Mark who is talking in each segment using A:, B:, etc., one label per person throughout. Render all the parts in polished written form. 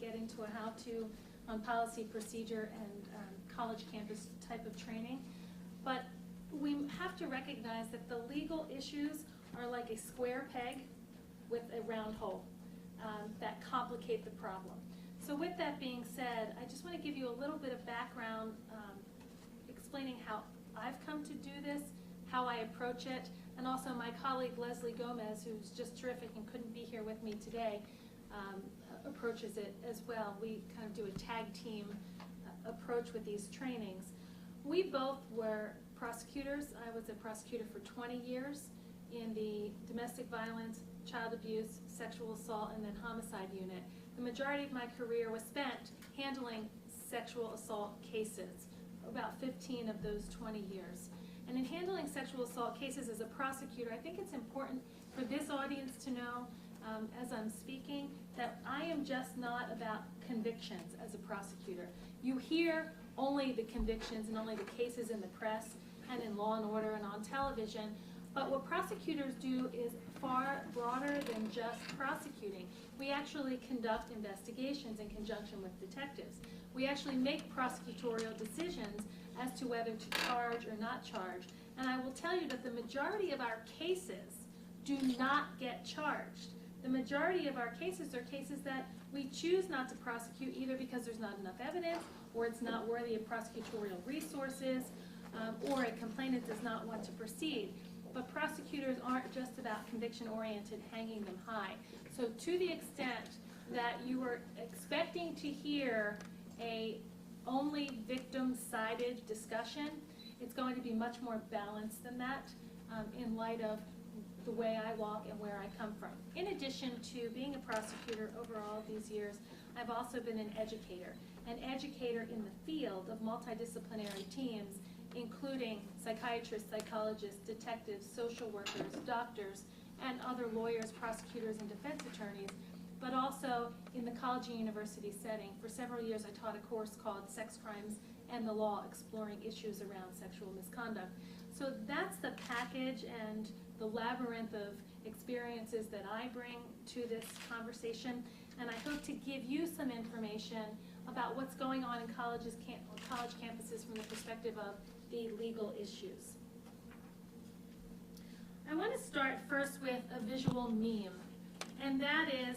A: Get into a how-to on policy, procedure, and college campus type of training. But we have to recognize that the legal issues are like a square peg with a round hole that complicate the problem. So with that being said, I just want to give you a little bit of background explaining how I've come to do this, how I approach it, and also my colleague Leslie Gomez, who's just terrific and couldn't be here with me today, approaches it as well. We kind of do a tag team approach with these trainings. We both were prosecutors. I was a prosecutor for 20 years in the domestic violence, child abuse, sexual assault, and then homicide unit. The majority of my career was spent handling sexual assault cases, about 15 of those 20 years. And in handling sexual assault cases as a prosecutor, I think it's important for this audience to know, as I'm speaking, that I am just not about convictions as a prosecutor. You hear only the convictions and only the cases in the press and in Law and Order and on television, but what prosecutors do is far broader than just prosecuting. We actually conduct investigations in conjunction with detectives. We actually make prosecutorial decisions as to whether to charge or not charge. And I will tell you that the majority of our cases do not get charged. The majority of our cases are cases that we choose not to prosecute either because there's not enough evidence, or it's not worthy of prosecutorial resources, or a complainant does not want to proceed. But prosecutors aren't just about conviction-oriented, hanging them high. So to the extent that you were expecting to hear a only victim-sided discussion, it's going to be much more balanced than that in light of the way I walk and where I come from. In addition to being a prosecutor over all these years, I've also been an educator in the field of multidisciplinary teams, including psychiatrists, psychologists, detectives, social workers, doctors, and other lawyers, prosecutors, and defense attorneys, but also in the college and university setting. For several years, I taught a course called Sex Crimes and the Law, exploring issues around sexual misconduct. So that's the package and the labyrinth of experiences that I bring to this conversation, and I hope to give you some information about what's going on in college campuses from the perspective of the legal issues. I want to start first with a visual meme, and that is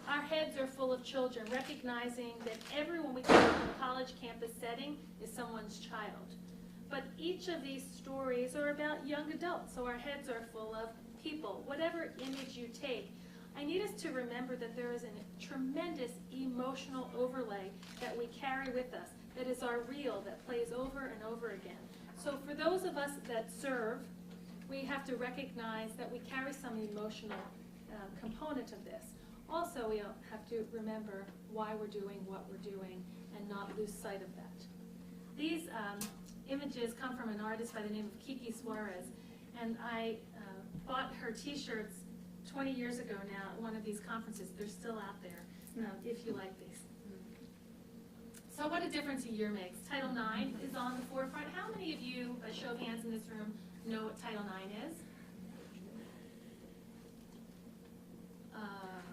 A: our heads are full of children, recognizing that everyone we come from a college campus setting is someone's child. But each of these stories are about young adults, so our heads are full of people. Whatever image you take, I need us to remember that there is a tremendous emotional overlay that we carry with us, that is our real, that plays over and over again. So for those of us that serve, we have to recognize that we carry some emotional component of this. Also, we have to remember why we're doing what we're doing and not lose sight of that. These images come from an artist by the name of Kiki Suarez, and I bought her t-shirts 20 years ago now at one of these conferences. They're still out there if you like these. So what a difference a year makes. Title IX is on the forefront. How many of you, by show of hands in this room, know what Title IX is?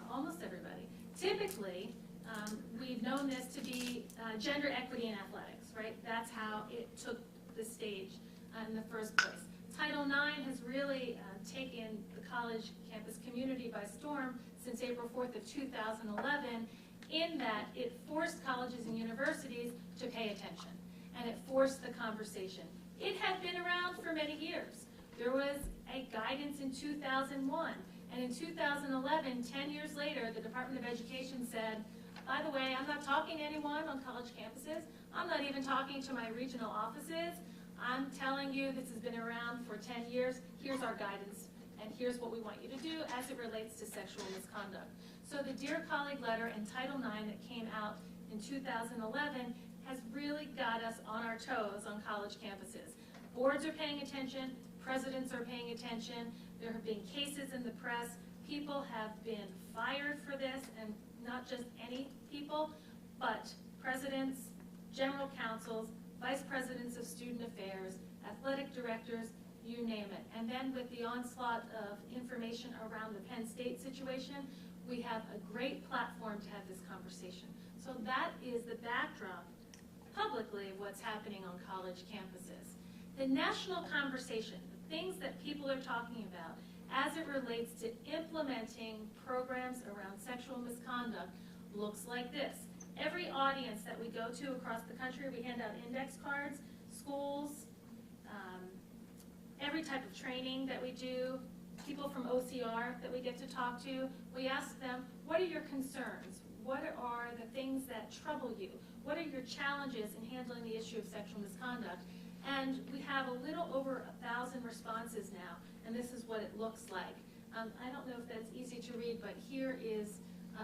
A: Almost everybody. Typically, we've known this to be gender equity in athletics, right? That's how it took the stage in the first place. Title IX has really taken the college campus community by storm since April 4th of 2011, in that it forced colleges and universities to pay attention, and it forced the conversation. It had been around for many years. There was a guidance in 2001, and in 2011, 10 years later, the Department of Education said, by the way, I'm not talking to anyone on college campuses. I'm not even talking to my regional offices. I'm telling you this has been around for 10 years. Here's our guidance, and here's what we want you to do as it relates to sexual misconduct. So the Dear Colleague letter and Title IX that came out in 2011 has really got us on our toes on college campuses. Boards are paying attention. Presidents are paying attention. There have been cases in the press. People have been fired for this, and not just any people, but presidents, general counsels, vice presidents of student affairs, athletic directors, you name it. And then with the onslaught of information around the Penn State situation, we have a great platform to have this conversation. So that is the backdrop publicly of what's happening on college campuses. The national conversation, the things that people are talking about as it relates to implementing programs around sexual misconduct looks like this. Every audience that we go to across the country, we hand out index cards, schools, every type of training that we do, people from OCR that we get to talk to, we ask them, what are your concerns? What are the things that trouble you? What are your challenges in handling the issue of sexual misconduct? And we have a little over 1,000 responses now, and this is what it looks like. I don't know if that's easy to read, but here is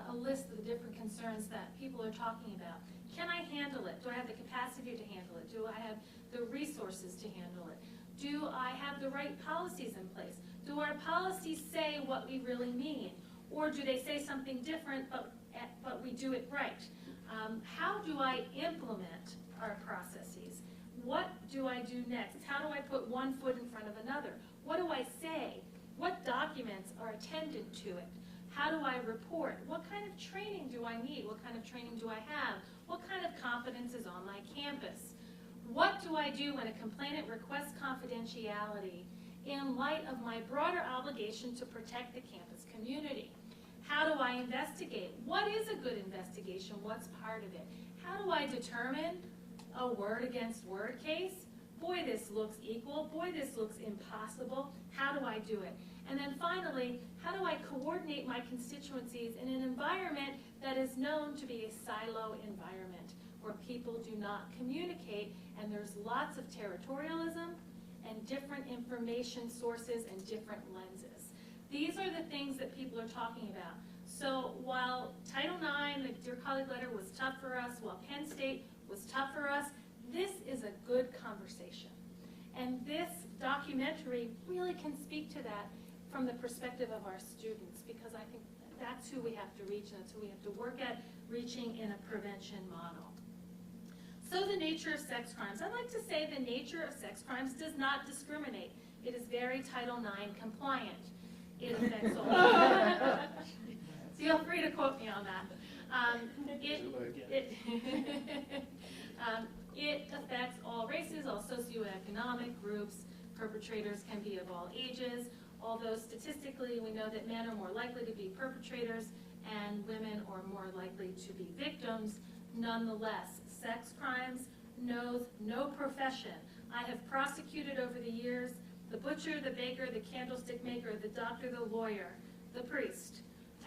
A: a list of the different concerns that people are talking about. Can I handle it? Do I have the capacity to handle it? Do I have the resources to handle it? Do I have the right policies in place? Do our policies say what we really mean? Or do they say something different, but we do it right? How do I implement our processes? What do I do next? How do I put one foot in front of another? What do I say? What documents are attendant to it? How do I report? What kind of training do I need? What kind of training do I have? What kind of competence is on my campus? What do I do when a complainant requests confidentiality in light of my broader obligation to protect the campus community? How do I investigate? What is a good investigation? What's part of it? How do I determine a word against word case? Boy, this looks equal. Boy, this looks impossible. How do I do it? And then finally, how do I coordinate my constituencies in an environment that is known to be a silo environment where people do not communicate and there's lots of territorialism and different information sources and different lenses. These are the things that people are talking about. So while Title IX, the Dear Colleague letter, was tough for us, while Penn State was tough for us, this is a good conversation. And this documentary really can speak to that from the perspective of our students, because I think that's who we have to reach, and that's who we have to work at reaching in a prevention model. So the nature of sex crimes. I'd like to say the nature of sex crimes does not discriminate. It is very Title IX compliant. It affects all. Feel free to quote me on that. It affects all races, all socioeconomic groups. Perpetrators can be of all ages, although statistically we know that men are more likely to be perpetrators and women are more likely to be victims. Nonetheless, sex crimes knows no profession. I have prosecuted over the years the butcher, the baker, the candlestick maker, the doctor, the lawyer, the priest,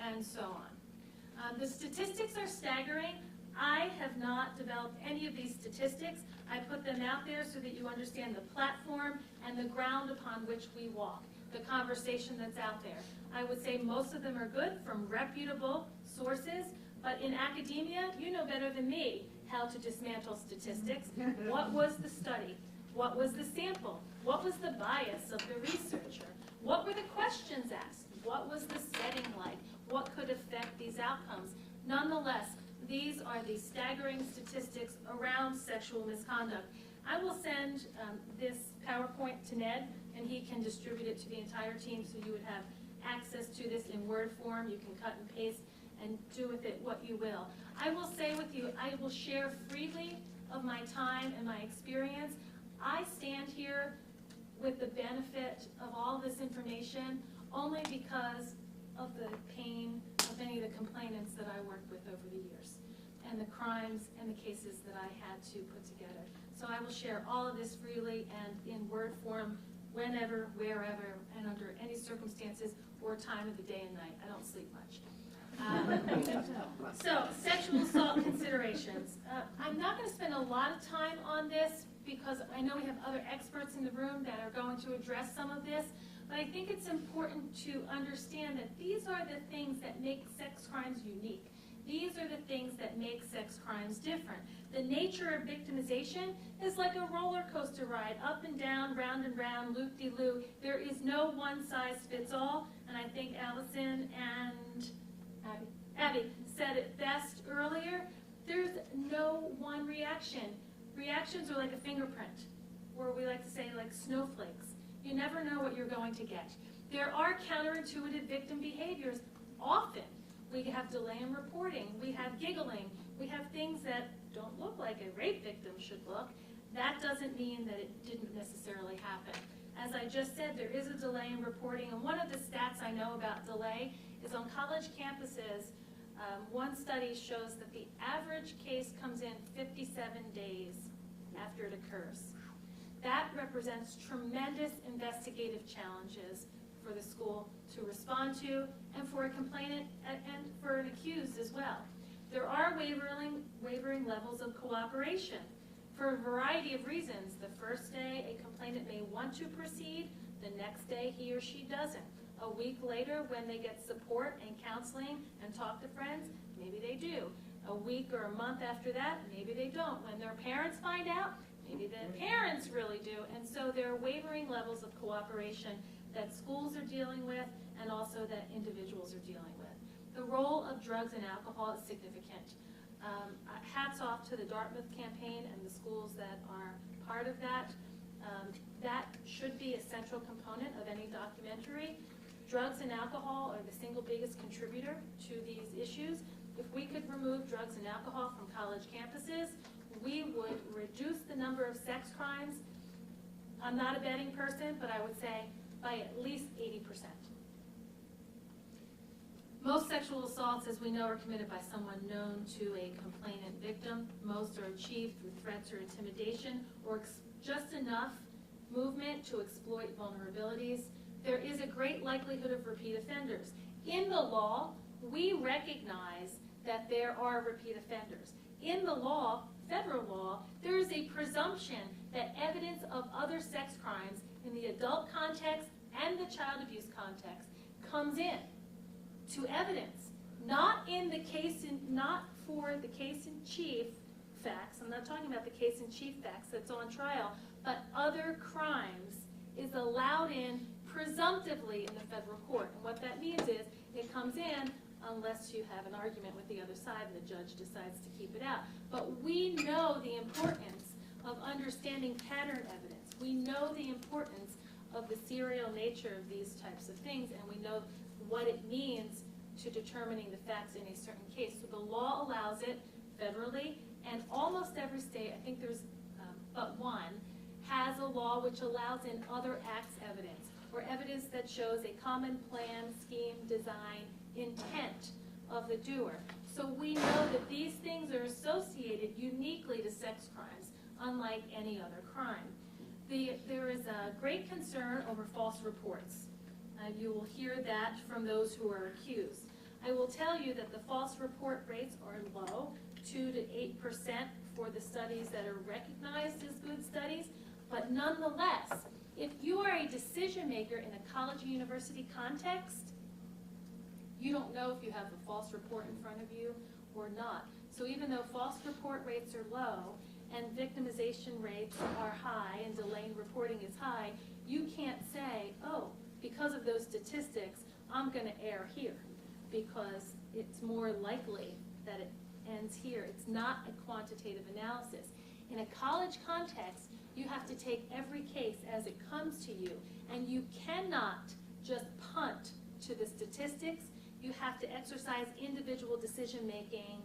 A: and so on. The statistics are staggering. I have not developed any of these statistics. I put them out there so that you understand the platform and the ground upon which we walk, the conversation that's out there. I would say most of them are good from reputable sources, but in academia, you know better than me how to dismantle statistics. What was the study? What was the sample? What was the bias of the researcher? What were the questions asked? What was the setting like? What could affect these outcomes? Nonetheless, these are the staggering statistics around sexual misconduct. I will send this PowerPoint to Ned, and he can distribute it to the entire team so you would have access to this in Word form. You can cut and paste and do with it what you will. I will say with you, I will share freely of my time and my experience. I stand here with the benefit of all this information only because of the pain of many of the complainants that I worked with over the years and the crimes and the cases that I had to put together. So I will share all of this freely and in Word form whenever, wherever, and under any circumstances or time of the day and night. I don't sleep much. So, sexual assault considerations. I'm not going to spend a lot of time on this because I know we have other experts in the room that are going to address some of this, but I think it's important to understand that these are the things that make sex crimes unique. These are the things that make sex crimes different. The nature of victimization is like a roller coaster ride, up and down, round and round, loop-de-loo. There is no one-size-fits-all, and I think Allison and Abby said it best earlier. There's no one reaction. Reactions are like a fingerprint, or we like to say like snowflakes. You never know what you're going to get. There are counterintuitive victim behaviors often We have delay in reporting. We have giggling. We have things that don't look like a rape victim should look. That doesn't mean that it didn't necessarily happen. As I just said, there is a delay in reporting, and one of the stats I know about delay is on college campuses. One study shows that the average case comes in 57 days after it occurs. That represents tremendous investigative challenges for the school to respond to, and for a complainant and for an accused as well. There are wavering levels of cooperation for a variety of reasons. The first day, a complainant may want to proceed. The next day, he or she doesn't. A week later, when they get support and counseling and talk to friends, maybe they do. A week or a month after that, maybe they don't. When their parents find out, maybe the parents really do. And so there are wavering levels of cooperation that schools are dealing with and also that individuals are dealing with. The role of drugs and alcohol is significant. Hats off to the Dartmouth campaign and the schools that are part of that. That should be a central component of any documentary. Drugs and alcohol are the single biggest contributor to these issues. If we could remove drugs and alcohol from college campuses, we would reduce the number of sex crimes. I'm not a betting person, but I would say by at least 80%. Most sexual assaults, as we know, are committed by someone known to a complainant victim. Most are achieved through threats or intimidation, or just enough movement to exploit vulnerabilities. There is a great likelihood of repeat offenders. In the law, we recognize that there are repeat offenders. In the law, federal law, there is a presumption that evidence of other sex crimes in the adult context and the child abuse context comes in to evidence, not for the case in chief facts. I'm not talking about the case in chief facts that's on trial, but other crimes is allowed in presumptively in the federal court. And what that means is it comes in unless you have an argument with the other side and the judge decides to keep it out. But we know the importance of understanding pattern evidence. We know the importance of the serial nature of these types of things, and we know what it means to determining the facts in a certain case. So the law allows it federally, and almost every state, I think there's but one, has a law which allows in other acts evidence, or evidence that shows a common plan, scheme, design, intent of the doer. So we know that these things are associated uniquely to sex crimes, unlike any other crime. There is a great concern over false reports. You will hear that from those who are accused. I will tell you that the false report rates are low, 2 to 8% for the studies that are recognized as good studies, but nonetheless, if you are a decision maker in a college or university context, you don't know if you have the false report in front of you or not. So even though false report rates are low and victimization rates are high and delayed reporting is high, you can't say, oh, because of those statistics, I'm going to err here, because it's more likely that it ends here. It's not a quantitative analysis. In a college context, you have to take every case as it comes to you, and you cannot just punt to the statistics. You have to exercise individual decision-making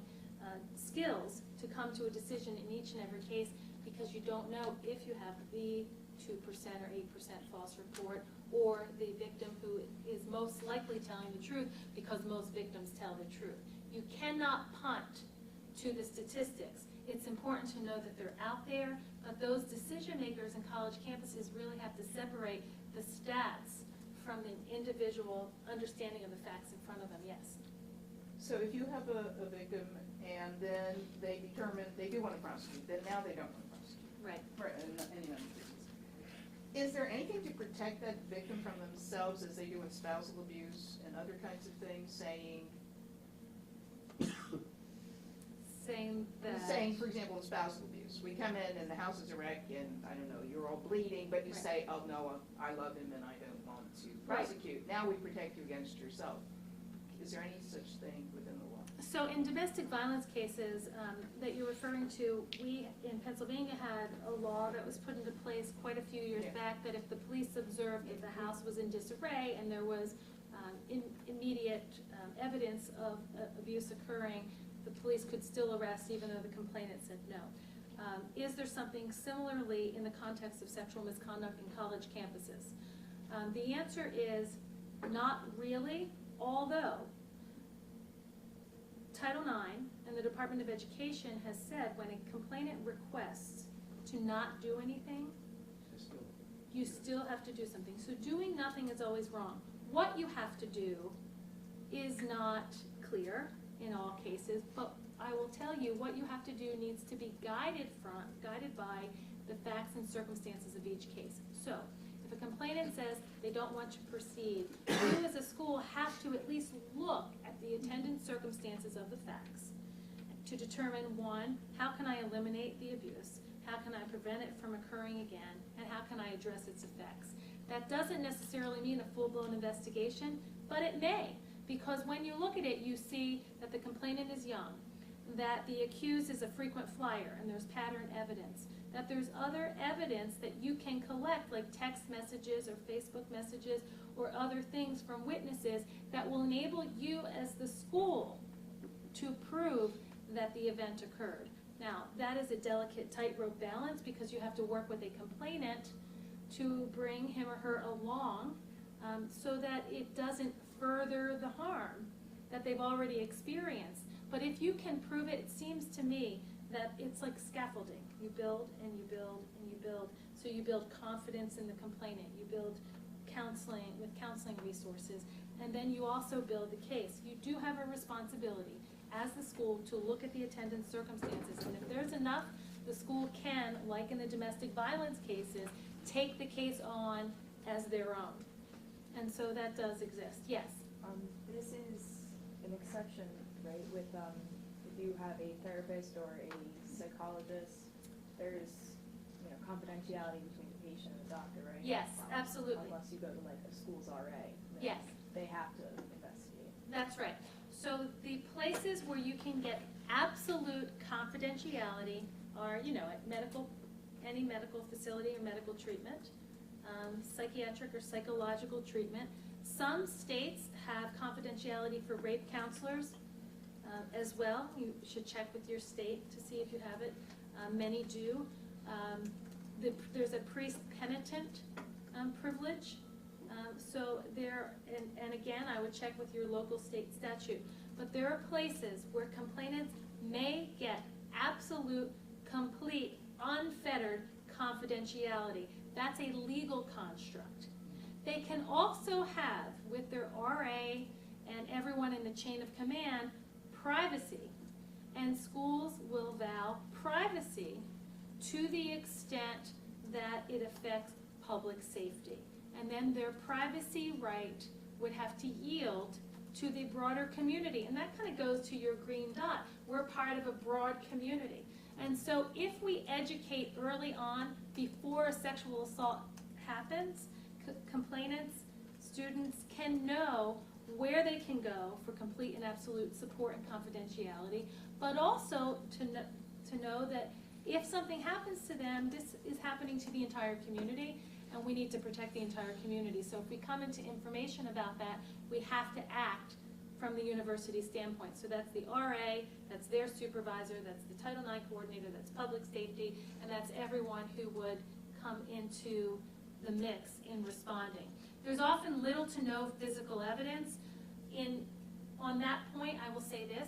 A: skills to come to a decision in each and every case, because you don't know if you have the 2% or 8% false report, or the victim who is most likely telling the truth, because most victims tell the truth. You cannot punt to the statistics. It's important to know that they're out there, but those decision makers in college campuses really have to separate the stats from the individual understanding of the facts in front of them. Yes?
B: So if you have a victim and then they determine they do want to prosecute, then now they don't want to prosecute.
A: Right.
B: Right. Is there anything to protect that victim from themselves, as they do in spousal abuse and other kinds of things, saying, for example, in spousal abuse, we come in and the house is a wreck and, I don't know, you're all bleeding, but you say, oh no, I love him and I don't want to prosecute. Now we protect you against yourself. Is there any such thing within the law?
A: So in domestic violence cases that you're referring to, we in Pennsylvania had a law that was put into place quite a few years back, that if the police observed that the house was in disarray and there was immediate evidence of abuse occurring, the police could still arrest even though the complainant said no. Is there something similarly in the context of sexual misconduct in college campuses? The answer is not really, although Title IX and the Department of Education has said when a complainant requests to not do anything, you still have to do something. So doing nothing is always wrong. What you have to do is not clear in all cases, but I will tell you what you have to do needs to be guided by the facts and circumstances of each case. So if a complainant says they don't want to proceed, you as a school have to at least look at the attendant circumstances of the facts to determine, one, how can I eliminate the abuse? How can I prevent it from occurring again? And how can I address its effects? That doesn't necessarily mean a full-blown investigation, but it may, because when you look at it, you see that the complainant is young, that the accused is a frequent flyer, and there's pattern evidence, that there's other evidence that you can collect, like text messages or Facebook messages or other things from witnesses that will enable you as the school to prove that the event occurred. Now, that is a delicate tightrope balance because you have to work with a complainant to bring him or her along so that it doesn't further the harm that they've already experienced. But if you can prove it, it seems to me that it's like scaffolding. You build and you build and you build. So you build confidence in the complainant. You build counseling with counseling resources. And then you also build the case. You do have a responsibility as the school to look at the attendance circumstances. And if there's enough, the school can, like in the domestic violence cases, take the case on as their own. And so that does exist. Yes?
C: This is an exception, right, with if you have a therapist or a psychologist, there's, confidentiality between the patient and the doctor, right?
A: Yes, absolutely.
C: Unless you go to like a school's RA.
A: Yes.
C: They have to investigate.
A: That's right. So the places where you can get absolute confidentiality are, at any medical facility or medical treatment, psychiatric or psychological treatment. Some states have confidentiality for rape counselors as well. You should check with your state to see if you have it. Many do. There's a priest-penitent privilege. So there, and again, I would check with your local state statute. But there are places where complainants may get absolute, complete, unfettered confidentiality. That's a legal construct. They can also have, with their RA and everyone in the chain of command, privacy. And schools will vow privacy to the extent that it affects public safety. And then their privacy right would have to yield to the broader community. And that kind of goes to your green dot. We're part of a broad community. And so if we educate early on, before a sexual assault happens, complainants, students can know where they can go for complete and absolute support and confidentiality, but also to know that if something happens to them, this is happening to the entire community, and we need to protect the entire community. So if we come into information about that, we have to act from the university standpoint. So that's the RA, that's their supervisor, that's the Title IX coordinator, that's public safety, and that's everyone who would come into the mix in responding. There's often little to no physical evidence. On that point, I will say this.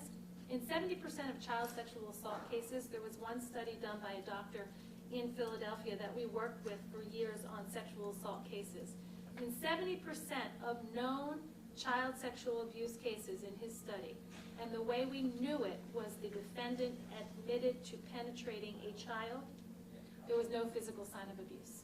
A: In 70% of child sexual assault cases, there was one study done by a doctor in Philadelphia that we worked with for years on sexual assault cases. In 70% of known child sexual abuse cases in his study, and the way we knew it was the defendant admitted to penetrating a child, there was no physical sign of abuse.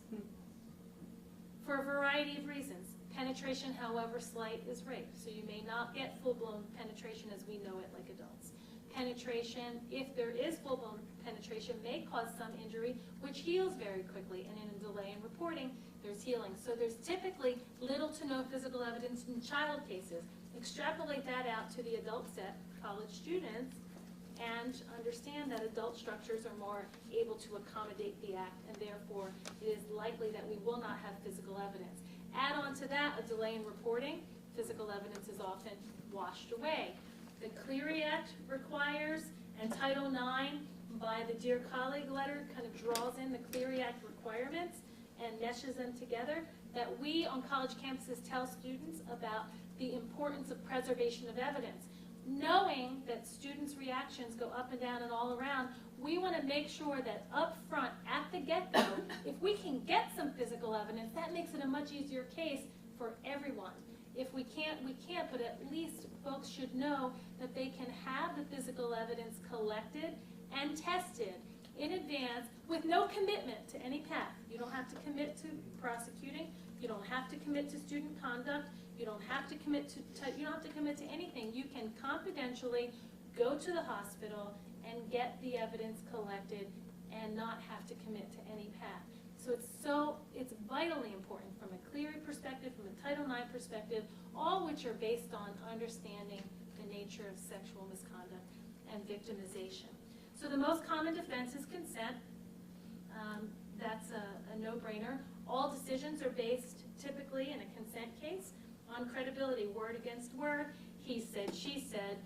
A: For a variety of reasons. Penetration, however slight, is rape. So you may not get full-blown penetration as we know it like adults. Penetration, if there is full-blown penetration, may cause some injury, which heals very quickly, and in a delay in reporting, there's healing. So there's typically little to no physical evidence in child cases. Extrapolate that out to the adult set, college students, and understand that adult structures are more able to accommodate the act, and therefore it is likely that we will not have physical evidence. Add on to that a delay in reporting. physical evidence is often washed away. The Clery Act requires, and Title IX by the Dear Colleague letter kind of draws in the Clery Act requirements and meshes them together, that we on college campuses tell students about the importance of preservation of evidence. Knowing that students' reactions go up and down and all around, we want to make sure that up front, at the get-go, if we can get some physical evidence, that makes it a much easier case for everyone. If we can't, we can't, but at least folks should know that they can have the physical evidence collected and tested in advance with no commitment to any path. You don't have to commit to prosecuting. You don't have to commit to student conduct. You don't have to commit to you don't have to commit to anything. You can confidentially go to the hospital and get the evidence collected and not have to commit to any path. So it's vitally important from a Clery perspective, from a Title IX perspective, all which are based on understanding the nature of sexual misconduct and victimization. So the most common defense is consent. That's a no-brainer. All decisions are based typically in a consent case on credibility, word against word, he said, she said,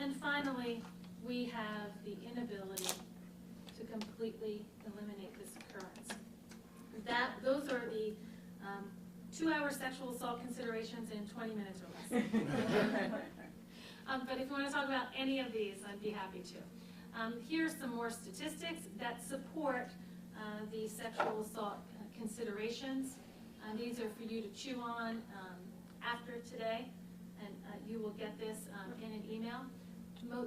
A: and finally, we have the inability to completely eliminate this occurrence. Those are the 2-hour sexual assault considerations in 20 minutes or less. But if you want to talk about any of these, I'd be happy to. Here's some more statistics that support the sexual assault considerations. These are for you to chew on after today, and you will get this in an email.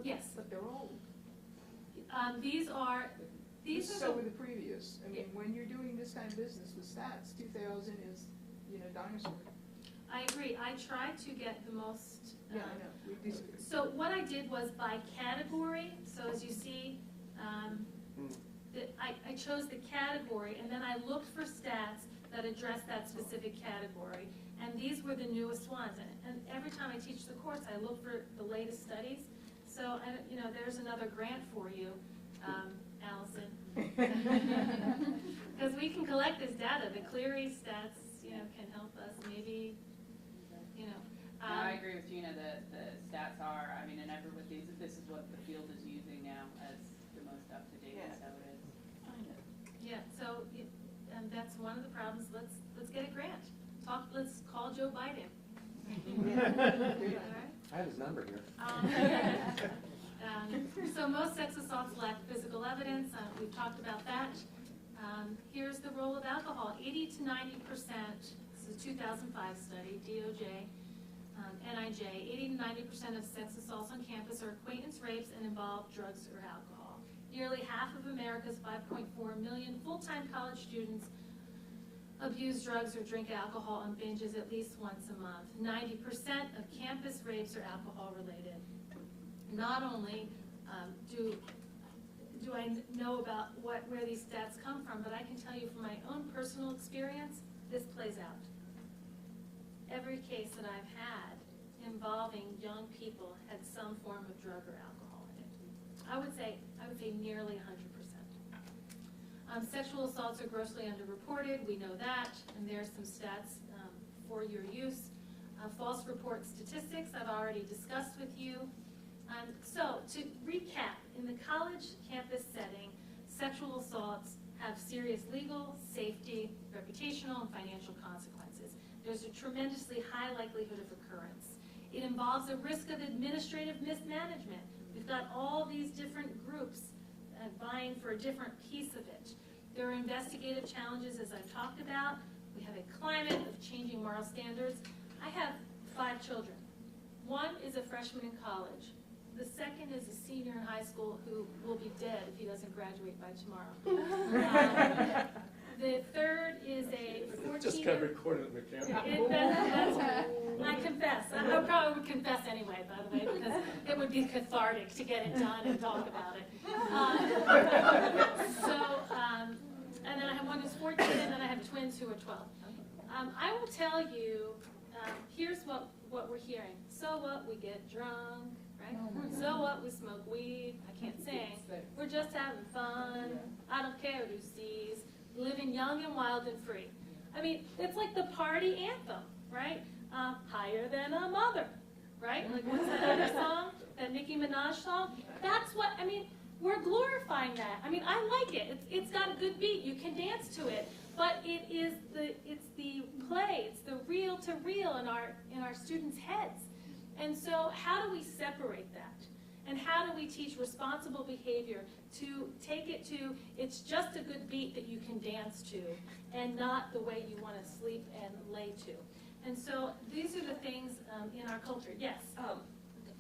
A: Yes?
B: But they're old.
A: These are
B: So were the previous. I mean, when you're doing this kind of business with stats, 2000 is, dinosaur.
A: I agree. I try to get the most.
B: Yeah, I know. We disagree.
A: So what I did was by category. So as you see, I chose the category, and then I looked for stats that address that specific category. And these were the newest ones. And every time I teach the course, I look for the latest studies. So, there's another grant for you, Allison. Because we can collect this data. The Clery stats, can help us maybe,
D: I agree with Gina that the stats are, and with these, this is what the field is using now as the most up-to-date, so it is.
A: Yeah, so, and that's one of the problems. Let's get a grant. Let's call Joe Biden. All right?
E: I have his number here.
A: So most sex assaults lack physical evidence. We've talked about that. Here's the role of alcohol. 80 to 90%, this is a 2005 study, DOJ, NIJ, 80 to 90% of sex assaults on campus are acquaintance rapes and involve drugs or alcohol. Nearly half of America's 5.4 million full-time college students abuse drugs or drink alcohol on binges at least once a month. 90% of campus rapes are alcohol related. Not only do I know about where these stats come from, but I can tell you from my own personal experience, this plays out. Every case that I've had involving young people had some form of drug or alcohol in it. I would say nearly 100%. Sexual assaults are grossly underreported. We know that, and there's some stats for your use. False report statistics I've already discussed with you. So to recap, in the college campus setting, sexual assaults have serious legal, safety, reputational, and financial consequences. There's a tremendously high likelihood of occurrence. It involves a risk of administrative mismanagement. We've got all these different groups vying for a different piece of it. There are investigative challenges, as I've talked about. We have a climate of changing moral standards. I have 5 children. One is a freshman in college. The second is a senior in high school who will be dead if he doesn't graduate by tomorrow. The third is a 14-year-old.
E: Just got recorded in the camera.
A: I confess. I probably would confess anyway, by the way, because it would be cathartic to get it done and talk about it. And then I have one who's 14, and then I have twins who are 12. I will tell you, here's what we're hearing. So what? We get drunk, right? So what? We smoke weed. I can't sing. We're just having fun. I don't care who sees. Living young and wild and free. I mean, it's like the party anthem, right? Higher Than a Mother, right? Like, what's that other song? That Nicki Minaj song? That's what, I mean, we're glorifying that. I mean, I like it. It's got a good beat. You can dance to it. But it's the play, it's the reel to reel in our students' heads. And so how do we separate that? And how do we teach responsible behavior to take it to, it's just a good beat that you can dance to, and not the way you want to sleep and lay to. And so these are the things in our culture. Yes?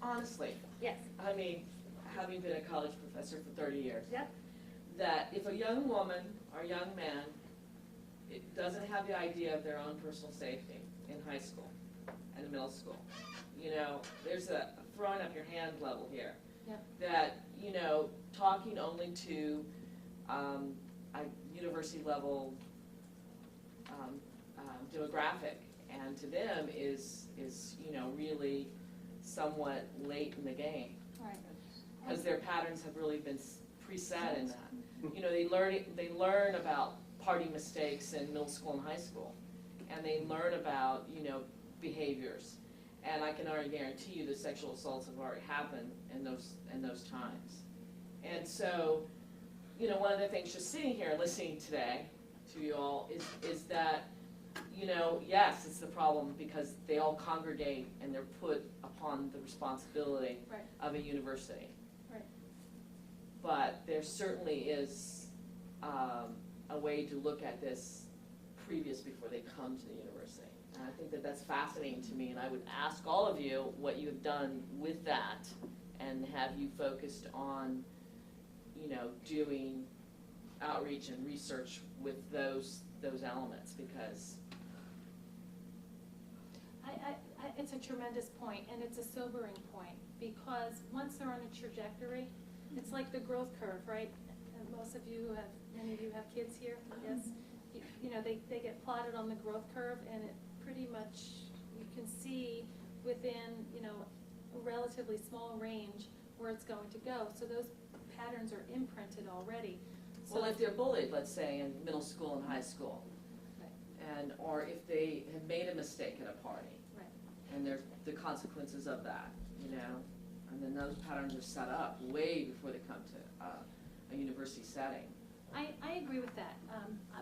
F: Honestly,
A: Yes.
F: I mean, having been a college professor for 30 years,
A: Yep.
F: that if a young woman or young man doesn't have the idea of their own personal safety in high school and middle school, you know, there's a throwing up your hand level here.
A: Yep.
F: That, you know, talking only to a university level demographic, and to them is you know, really somewhat late in the game,
A: Right.
F: because their patterns have really been preset in that. You know, they learn about party mistakes in middle school and high school, and they learn about, you know, behaviors. And I can already guarantee you that sexual assaults have already happened in those times. And so, you know, one of the things just sitting here listening today to you all is that, you know, yes, it's the problem because they all congregate and they're put upon the responsibility
A: Right.
F: of a university.
A: Right.
F: But there certainly is a way to look at this previous before they come to the university. And I think that that's fascinating to me, and I would ask all of you what you have done with that, and have you focused on, you know, doing outreach and research with those elements, because
A: It's a tremendous point, and it's a sobering point, because once they're on a trajectory, it's like the growth curve, right? And most of you have, many of you have kids here, yes? You know, they get plotted on the growth curve, and it pretty much, you can see within, you know, a relatively small range where it's going to go. So those patterns are imprinted already. So
F: well, if they're bullied, let's say, in middle school and high school,
A: Right.
F: or if they have made a mistake at a party,
A: Right.
F: and there's the consequences of that, you know, and then those patterns are set up way before they come to a university setting.
A: I agree with that,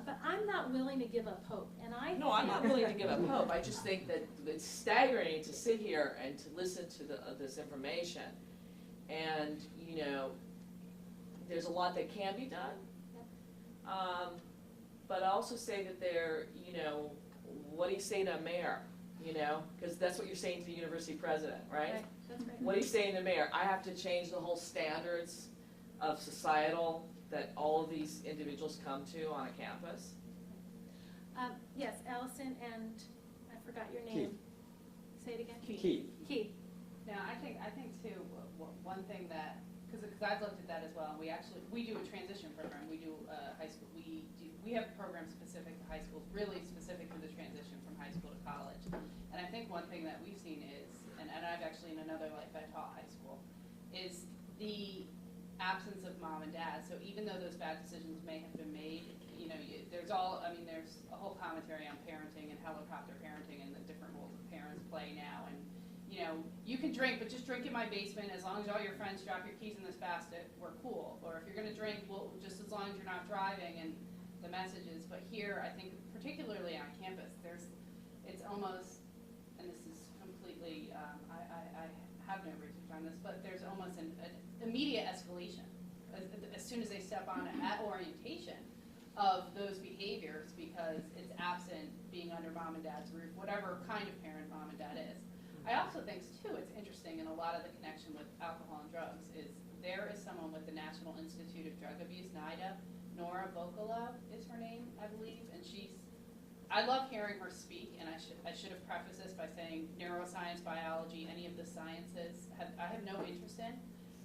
A: but I'm not willing to give up hope, and I
F: No, I'm not
A: think-
F: willing to give up hope. I just think that it's staggering to sit here and to listen to this information. And, you know, there's a lot that can be done. But I also say that you know, what do you say to a mayor, you know? Because that's what you're saying to the university president, right?
A: Right, that's right.
F: What do you say to the mayor? I have to change the whole standards of societal that all of these individuals come to on a campus?
A: Yes, Allison, and I forgot your name. Say it again.
E: Keith.
A: Keith.
D: Now, I think too, one thing that, because I've looked at that as well, and we do a transition program. We do high school, we have programs specific to high schools, really specific to the transition from high school to college. And I think one thing that we've seen is, and I've actually in another life I taught high school, is the absence of mom and dad. So even though those bad decisions may have been made, you know, there's a whole commentary on parenting and helicopter parenting and the different roles that parents play now. And, you know, you can drink, but just drink in my basement. As long as all your friends drop your keys in this basket, we're cool. Or if you're going to drink, well, just as long as you're not driving, and the messages. But here, I think, particularly on campus, it's almost, and this is completely, I have no research on this, but there's almost an immediate escalation as soon as they step on at orientation of those behaviors, because it's absent being under mom and dad's roof, whatever kind of parent mom and dad is. I also think, too, it's interesting, and a lot of the connection with alcohol and drugs is there is someone with the National Institute of Drug Abuse, NIDA, Nora Vocolo is her name, I believe, and I love hearing her speak, and I should have prefaced this by saying neuroscience, biology, any of the sciences, I have no interest in,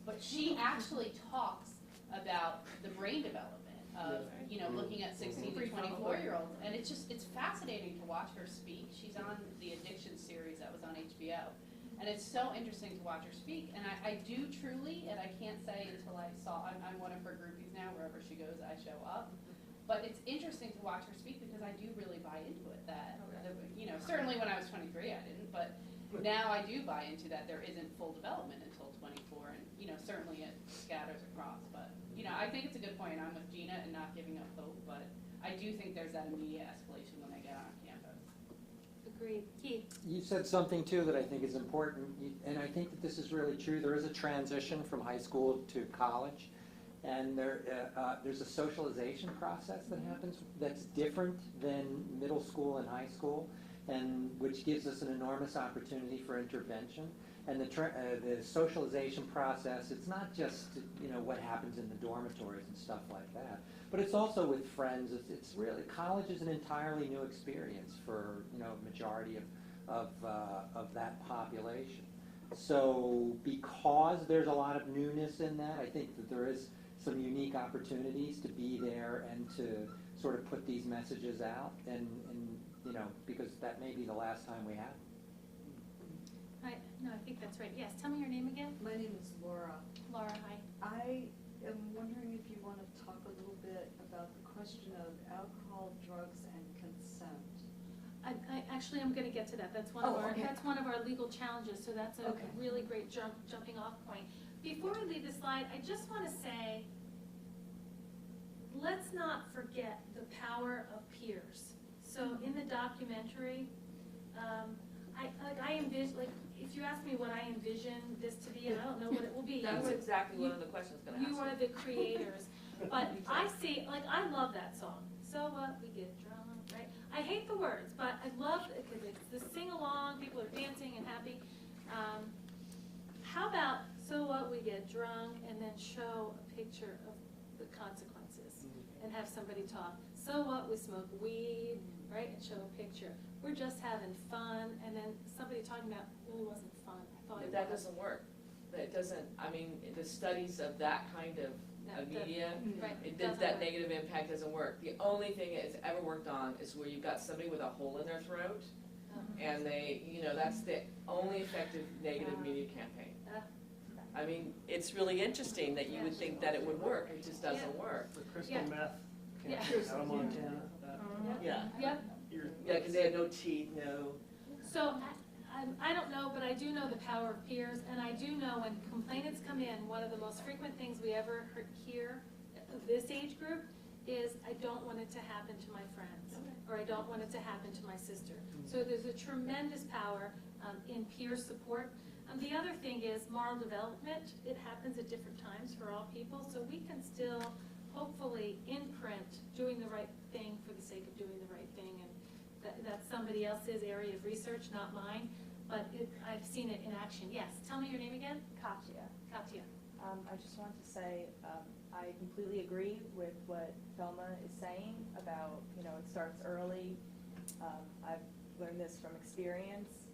D: but she actually talks about the brain development of, you know, looking at 16 to 24-year-olds, and it's fascinating to watch her speak. She's on the addiction series that was on HBO, and it's so interesting to watch her speak, and I do truly, and I can't say until I saw, I'm one of her groupies now, wherever she goes, I show up. But it's interesting to watch her speak because I do really buy into it that, you know, certainly when I was 23 I didn't, but now I do buy into that there isn't full development until 24, and, you know, certainly it scatters across, but, you know, I think it's a good point. I'm with Gina and not giving up hope, but I do think there's that immediate escalation when they get on campus.
A: Agreed. Keith?
E: You said something too that I think is important, and I think that this is really true. There is a transition from high school to college, and there's a socialization process that happens that's different than middle school and high school, and which gives us an enormous opportunity for intervention. And the socialization process, it's not just, you know, what happens in the dormitories and stuff like that, but it's also with friends. It's really, college is an entirely new experience for, you know, majority of that population. So because there's a lot of newness in that, I think that there is some unique opportunities to be there and to sort of put these messages out, and you know, because that may be the last time we have them.
A: No, I think that's right. Yes, tell me your name again.
G: My name is Laura.
A: Laura, hi.
G: I am wondering if you want to talk a little bit about the question of alcohol, drugs, and consent.
A: Actually, I'm going to get to that. That's one of our legal challenges, so that's a really great jumping off point. Before we leave this slide, I just want to say, let's not forget the power of peers. So in the documentary, I envision, like, if you ask me what I envision this to be, and I don't know what it will be.
F: That's exactly one of the questions I was going to ask.
A: You are the creators. But I see, like, I love that song. So what, we get drunk, right? I hate the words, but I love it because it's the sing-along, people are dancing and happy. How about, so what, we get drunk, and then show a picture of the consequences and have somebody talk. So what, we smoke weed, right, and show a picture. We're just having fun, and then somebody talking about, it really wasn't fun. I thought it
F: That
A: was.
F: doesn't work. That doesn't, I mean, the studies of that kind of media,
A: Right,
F: that
A: doesn't work.
F: negative impact doesn't work. The only thing it's ever worked on is where you've got somebody with a hole in their throat, and they, you know, that's the only effective negative media campaign. I mean, it's really interesting that you would think that it would work. It just doesn't work.
E: The crystal
A: Yeah.
E: meth
A: Yeah.
E: campaign out of Montana.
F: Yeah.
A: Yep.
F: Yeah, because they had no teeth, no.
A: So, I don't know, but I do know the power of peers, and I do know when complainants come in, one of the most frequent things we ever hear of this age group is, I don't want it to happen to my friends, or I don't want it to happen to my sister. So there's a tremendous power in peer support. The other thing is moral development. It happens at different times for all people, so we can still hopefully imprint doing the right thing for the sake of doing the right thing, and that's somebody else's area of research, not mine, but I've seen it in action. Yes, tell me your name again.
C: Katya.
A: Katya.
C: I just wanted to say, I completely agree with what Thelma is saying about, you know, it starts early. I've learned this from experience.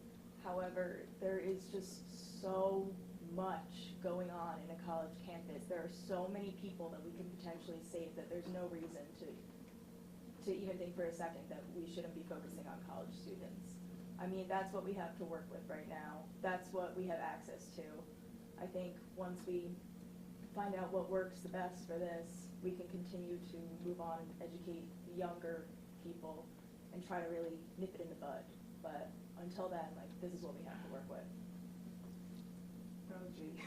C: However, there is just so much going on in a college campus. There are so many people that we can potentially save that there's no reason to even think for a second that we shouldn't be focusing on college students. I mean, that's what we have to work with right now. That's what we have access to. I think once we find out what works the best for this, we can continue to move on and educate the younger people and try to really nip it in the bud. But until then, like, this is what we have to work with.
B: Oh, gee.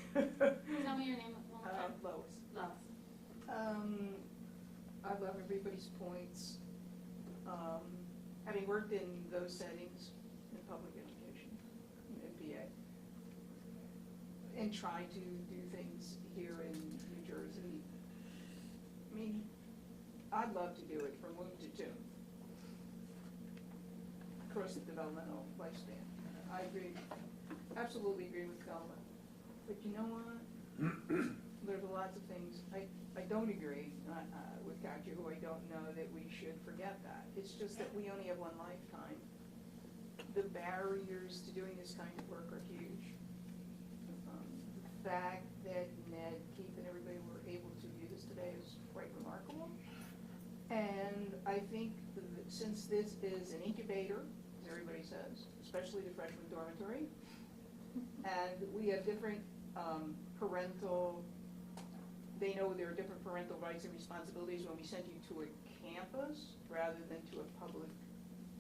A: Tell me your name one more time.
B: Lois.
A: Lois.
B: I love everybody's points. Having worked in those settings in public education, in PA, and trying to do things here in New Jersey, I mean, I'd love to do it from womb to tomb, across the developmental lifespan. I agree, absolutely agree with Thelma. But you know what? There's lots of things I don't agree with Katya, who I don't know that we should forget that. It's just that we only have one lifetime. The barriers to doing this kind of work are huge. The fact that Ned, Keith, and everybody were able to do this today is quite remarkable. And I think that since this is an incubator, as everybody says, especially the freshman dormitory, and we have different parental they know there are different parental rights and responsibilities when we send you to a campus rather than to a public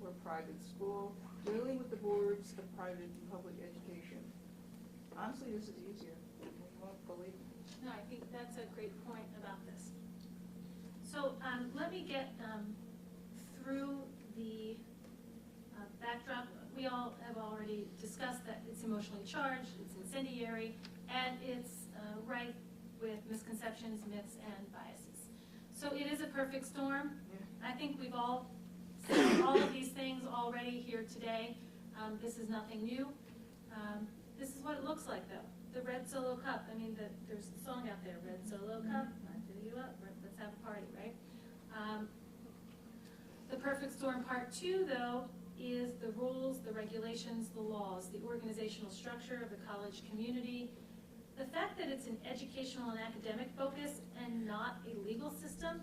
B: or private school. Dealing with the boards of private and public education. Honestly, this is easier. You won't believe it.
A: No, I think that's a great point about this. So let me get through the backdrop. We all have already discussed that it's emotionally charged, it's incendiary, and it's rife with misconceptions, myths, and biases. So it is a perfect storm. I think we've all seen all of these things already here today. This is nothing new. This is what it looks like, though. The red Solo cup. I mean, there's a song out there, Red Solo Cup, I'm filling you up, let's have a party, right? The perfect storm part 2, though, is the rules, the regulations, the laws, the organizational structure of the college community. The fact that it's an educational and academic focus and not a legal system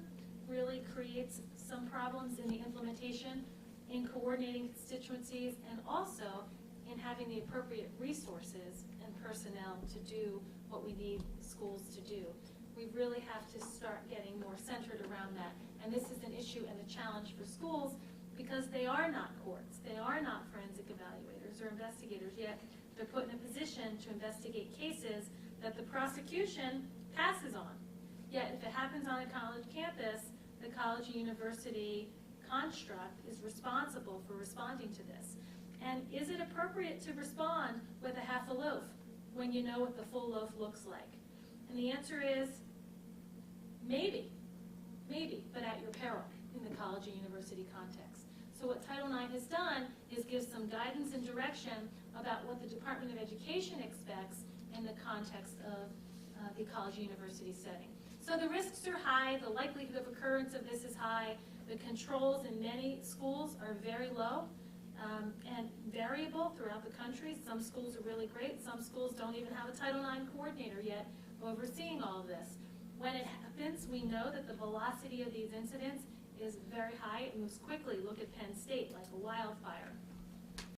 A: really creates some problems in the implementation, in coordinating constituencies, and also in having the appropriate resources and personnel to do what we need schools to do. We really have to start getting more centered around that. And this is an issue and a challenge for schools because they are not courts. They are not forensic evaluators or investigators, yet they're put in a position to investigate cases that the prosecution passes on. Yet if it happens on a college campus, the college and university construct is responsible for responding to this. And is it appropriate to respond with a half a loaf when you know what the full loaf looks like? And the answer is maybe, but at your peril in the college and university context. So what Title IX has done is give some guidance and direction about what the Department of Education expects in the context of the college and university setting. So the risks are high, the likelihood of occurrence of this is high, the controls in many schools are very low and variable throughout the country. Some schools are really great, some schools don't even have a Title IX coordinator yet overseeing all of this. When it happens, we know that the velocity of these incidents is very high. It moves quickly. Look at Penn State, like a wildfire.